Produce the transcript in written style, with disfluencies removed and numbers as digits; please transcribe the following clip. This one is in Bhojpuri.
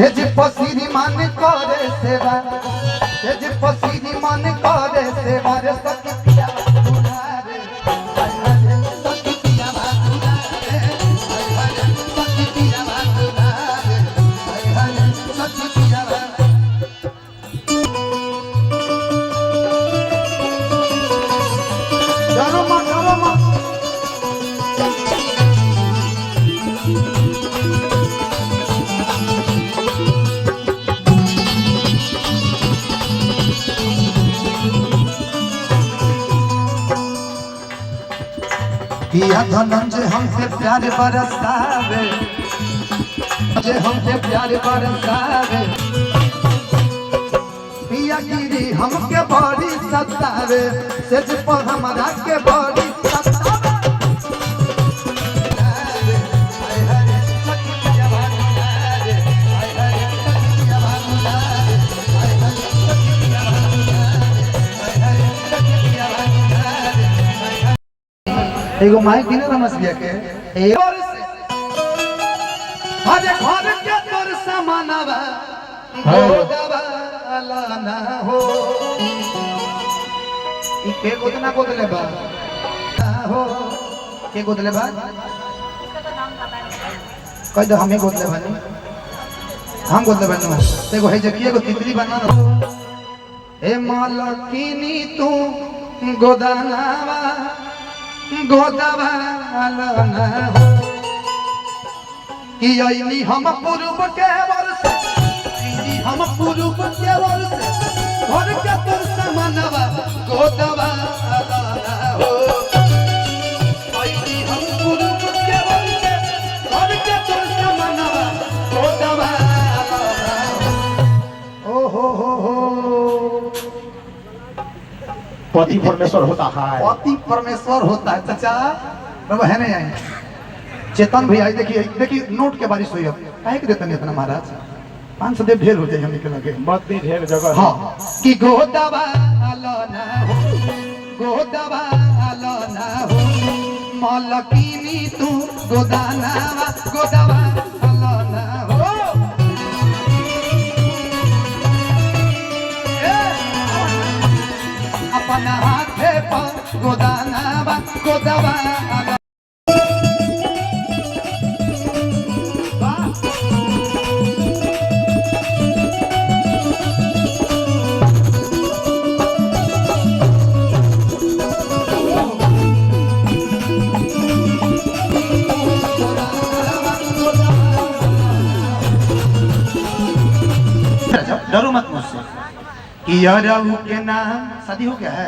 सेज पसीनी मन करे सेवा सेज पसीनी मन करे सेवा रे सखी पिया दुलारे सखी पिया दुलारे सखी पिया दुलारे सखी पिया डरो मत पिया धनंजय हमसे प्यार बरसावे जे हमसे प्यार बरसावे पिया गिरी हमके बड़ी सतावे सेज पर हमरा के बड़ी सतावे एगो माइक दिने नमस्कार के और से अरे घर के तोर सामानवा हो दवाला ना हो ई के गोदना गोदले बा हो के गोदले बा कह दो हमें गोदले बानी हम गोदले बानी देखो है जकिए को तितली बना ए मालकिनी तू गोदानावा गोदवाला ना हो कि आईनी हम पूर्व के वर्ष आईनी हम पूर्व के वर्ष घर के तोर सामानवा गोदवाला ना हो आईनी हम पूर्व के वर्ष घर के तोर सामानवा गोदवाला ओ हो पति परमेश्वर होता है। पति परमेश्वर होता है चाचा बाबा है नहीं आए चेतन भैया देखिए देखिए नोट के बारिश हुई काहे के देते इतना महाराज 500 दे ढेर हो जाए हम निकल के मत भी ढेर जगह हां कि गोदवाला ना हो गोदवाला ना हो मालकिनी तू गोदानावा गोदवाला ना हो अपना हाथे पर गोदानावा गोदवाला डरो मत मुझसे कि यार के नाम शादी हो गया है।